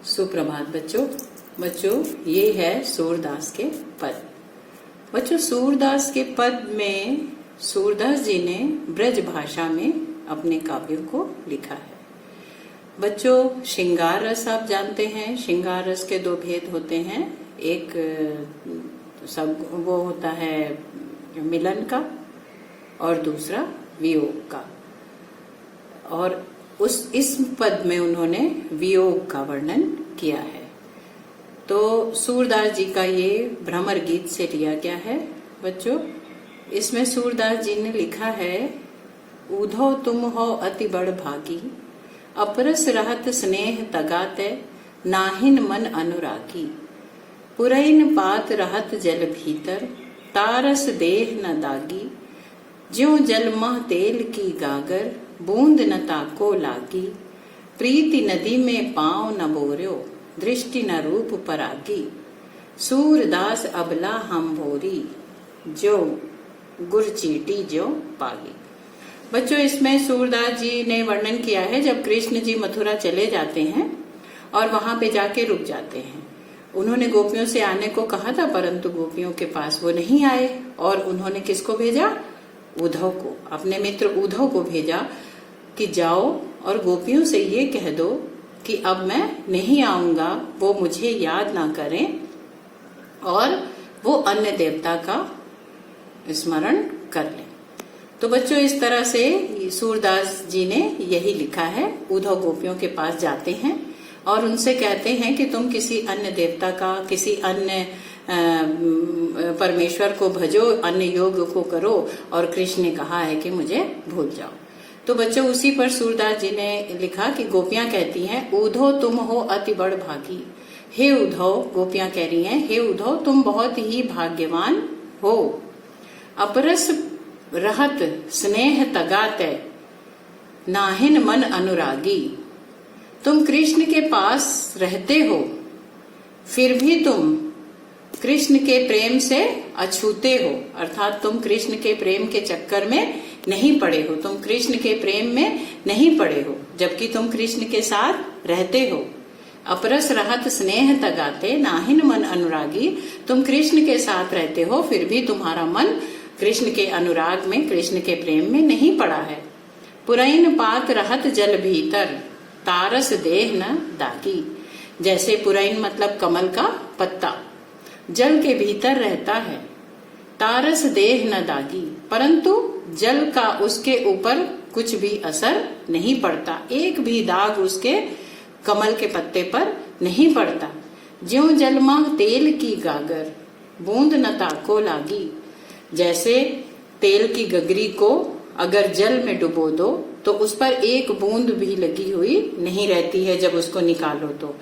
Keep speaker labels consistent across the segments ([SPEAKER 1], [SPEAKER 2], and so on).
[SPEAKER 1] सुप्रभात बच्चों ये है सूरदास के पद। बच्चों सूरदास के पद में सूरदास जी ने ब्रज भाषा में अपने काव्यों को लिखा है। बच्चों श्रृंगार रस आप जानते हैं, श्रृंगार रस के दो भेद होते हैं, एक सब वो होता है मिलन का और दूसरा वियोग का। और इस पद में उन्होंने वियोग का वर्णन किया है। तो सूरदास जी का ये भ्रमर गीत से लिया गया है। बच्चों इसमें सूरदास जी ने लिखा है, ऊधो तुम हो अति बड़ भागी, अपरस रहत स्नेह तगाते, नाहिन मन अनुरागी, पुरैन पात रहत जल भीतर, तारस देह न दागी, ज्यों जलमह तेल की गागर, बूंद न ताको लागी, प्रीति नदी में पांव न बोर्यो, दृष्टि न रूप परागी, सूरदास अबला हम भोरी, जो गुर चीटी जो पागी। बच्चों इसमें सूरदास जी ने वर्णन किया है जब कृष्ण जी मथुरा चले जाते हैं और वहां पे जाके रुक जाते हैं। उन्होंने गोपियों से आने को कहा था, परंतु गोपियों के पास वो नहीं आए और उन्होंने किसको भेजा? उद्धव को, अपने मित्र उद्धव को भेजा कि जाओ और गोपियों से ये कह दो कि अब मैं नहीं आऊंगा, वो मुझे याद ना करें और वो अन्य देवता का स्मरण कर लें। तो बच्चों इस तरह से सूरदास जी ने यही लिखा है। उद्धव गोपियों के पास जाते हैं और उनसे कहते हैं कि तुम किसी अन्य देवता का, किसी अन्य परमेश्वर को भजो, अन्य योग को करो, और कृष्ण ने कहा है कि मुझे भूल जाओ। तो बच्चों उसी पर सूरदास जी ने लिखा कि गोपियां कहती हैं, उद्धव तुम हो अति बड़ भागी। हे उद्धव, गोपियां कह रही हैं, हे उद्धव तुम बहुत ही भाग्यवान हो। अपरस रहत स्नेह तगाते, नाहिन मन अनुरागी। तुम कृष्ण के पास रहते हो, फिर भी तुम कृष्ण के प्रेम से अछूते हो, अर्थात तुम कृष्ण के प्रेम के चक्कर में नहीं पड़े हो, तुम कृष्ण के प्रेम में नहीं पड़े हो, जबकि तुम कृष्ण के साथ रहते हो। अपरस रहत स्नेह तगाते, नाहिन मन अनुरागी। तुम कृष्ण के साथ रहते हो, फिर भी तुम्हारा मन कृष्ण के अनुराग में, कृष्ण के प्रेम में नहीं पड़ा है। पुरैन पात रहत जल भीतर, तारस देह न दागी। जैसे पुरैन मतलब कमल का पत्ता जल के भीतर रहता है, तारस देह न दागी, परंतु जल का उसके ऊपर कुछ भी असर नहीं पड़ता, एक भी दाग उसके कमल के पत्ते पर नहीं पड़ता। ज्यों जलमा तेल की गागर, बूंद न ताको लागी। जैसे तेल की गगरी को अगर जल में डुबो दो तो उस पर एक बूंद भी लगी हुई नहीं रहती है, जब उसको निकालो तो।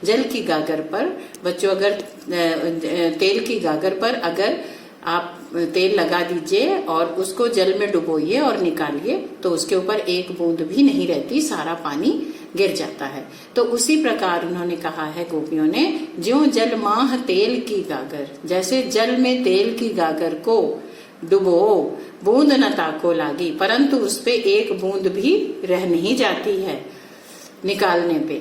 [SPEAKER 1] जल की गागर पर बच्चों, अगर तेल की गागर पर अगर आप तेल लगा दीजिए और उसको जल में डुबोइए और निकालिए तो उसके ऊपर एक बूंद भी नहीं रहती, सारा पानी गिर जाता है। तो उसी प्रकार उन्होंने कहा है गोपियों ने, ज्यों जल माह तेल की गागर, जैसे जल में तेल की गागर को डुबो, बूंद न ताको लागी, परंतु उस पे एक बूंद भी रह नहीं जाती है निकालने पे।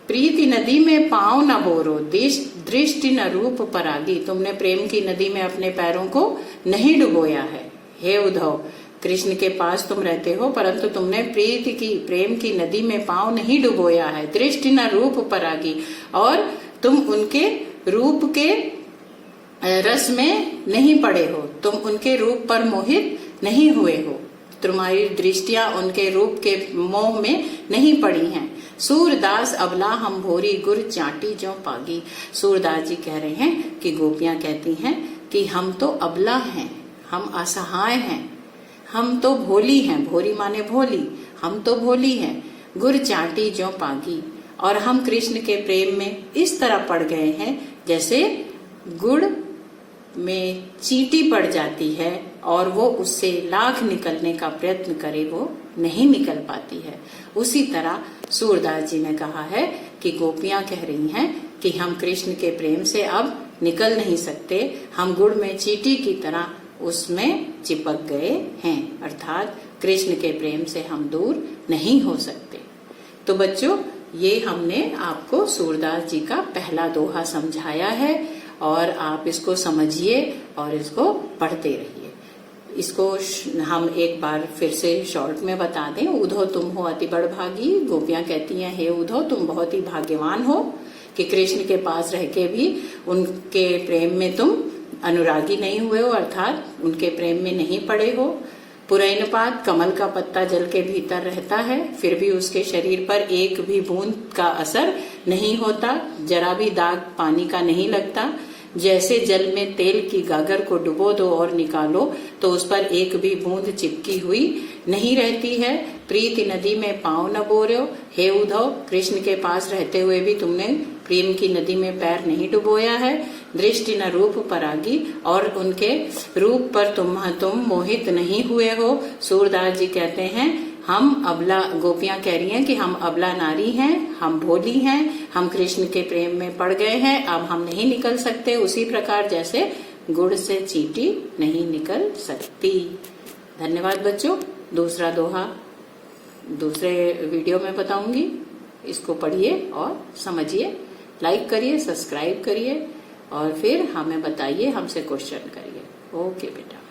[SPEAKER 1] प्रीति नदी में पांव न बोरो, दृष्टि न रूप परागी। तुमने प्रेम की नदी में अपने पैरों को नहीं डुबोया है। हे उद्धव, कृष्ण के पास तुम रहते हो, परंतु तुमने प्रीति की, प्रेम की नदी में पांव नहीं डुबोया है। दृष्टि न रूप परागी, और तुम उनके रूप के रस में नहीं पड़े हो, तुम उनके रूप पर मोहित नहीं हुए हो, तुम्हारी दृष्टियां उनके रूप के मोह में नहीं पड़ी हैं। सूरदास अबला हम भोरी, गुर चाटी जो पागी। सूरदास जी कह रहे हैं कि गोपियां कहती हैं कि हम तो अबला हैं, हम असहाय हैं, हम तो भोली हैं, भोरी माने भोली, हम तो भोली हैं, गुर चाटी जो पागी। और हम कृष्ण के प्रेम में इस तरह पड़ गए हैं जैसे गुड़ में चींटी पड़ जाती है और वो उससे लाख निकलने का प्रयत्न करे, वो नहीं निकल पाती है। उसी तरह सूरदास जी ने कहा है कि गोपियां कह रही हैं कि हम कृष्ण के प्रेम से अब निकल नहीं सकते, हम गुड़ में चींटी की तरह उसमें चिपक गए हैं, अर्थात कृष्ण के प्रेम से हम दूर नहीं हो सकते। तो बच्चों ये हमने आपको सूरदास जी का पहला दोहा समझाया है और आप इसको समझिए और इसको पढ़ते रहिए। इसको हम एक बार फिर से शॉर्ट में बता दें। उधो तुम हो अति बड़भागी, गोपियां कहती हैं हे उधो तुम बहुत ही भाग्यवान हो कि कृष्ण के पास रह के भी उनके प्रेम में तुम अनुरागी नहीं हुए हो, अर्थात उनके प्रेम में नहीं पड़े हो। पुरैनपात कमल का पत्ता जल के भीतर रहता है, फिर भी उसके शरीर पर एक भी बूंद का असर नहीं होता, जरा भी दाग पानी का नहीं लगता। जैसे जल में तेल की गागर को डुबो दो और निकालो तो उस पर एक भी बूंद चिपकी हुई नहीं रहती है। प्रीति नदी में पांव न बोरो, हे उद्धव कृष्ण के पास रहते हुए भी तुमने प्रेम की नदी में पैर नहीं डुबोया है। दृष्टि न रूप परागी, और उनके रूप पर तुम मोहित नहीं हुए हो। सूरदास जी कहते हैं हम अबला, गोपियां कह रही हैं कि हम अबला नारी हैं, हम भोली हैं, हम कृष्ण के प्रेम में पड़ गए हैं, अब हम नहीं निकल सकते। उसी प्रकार जैसे गुड़ से चींटी नहीं निकल सकती। धन्यवाद बच्चों। दूसरा दोहा दूसरे वीडियो में बताऊंगी, इसको पढ़िए और समझिए। लाइक करिए, सब्सक्राइब करिए और फिर हमें बताइए, हमसे क्वेश्चन करिए। ओके बेटा।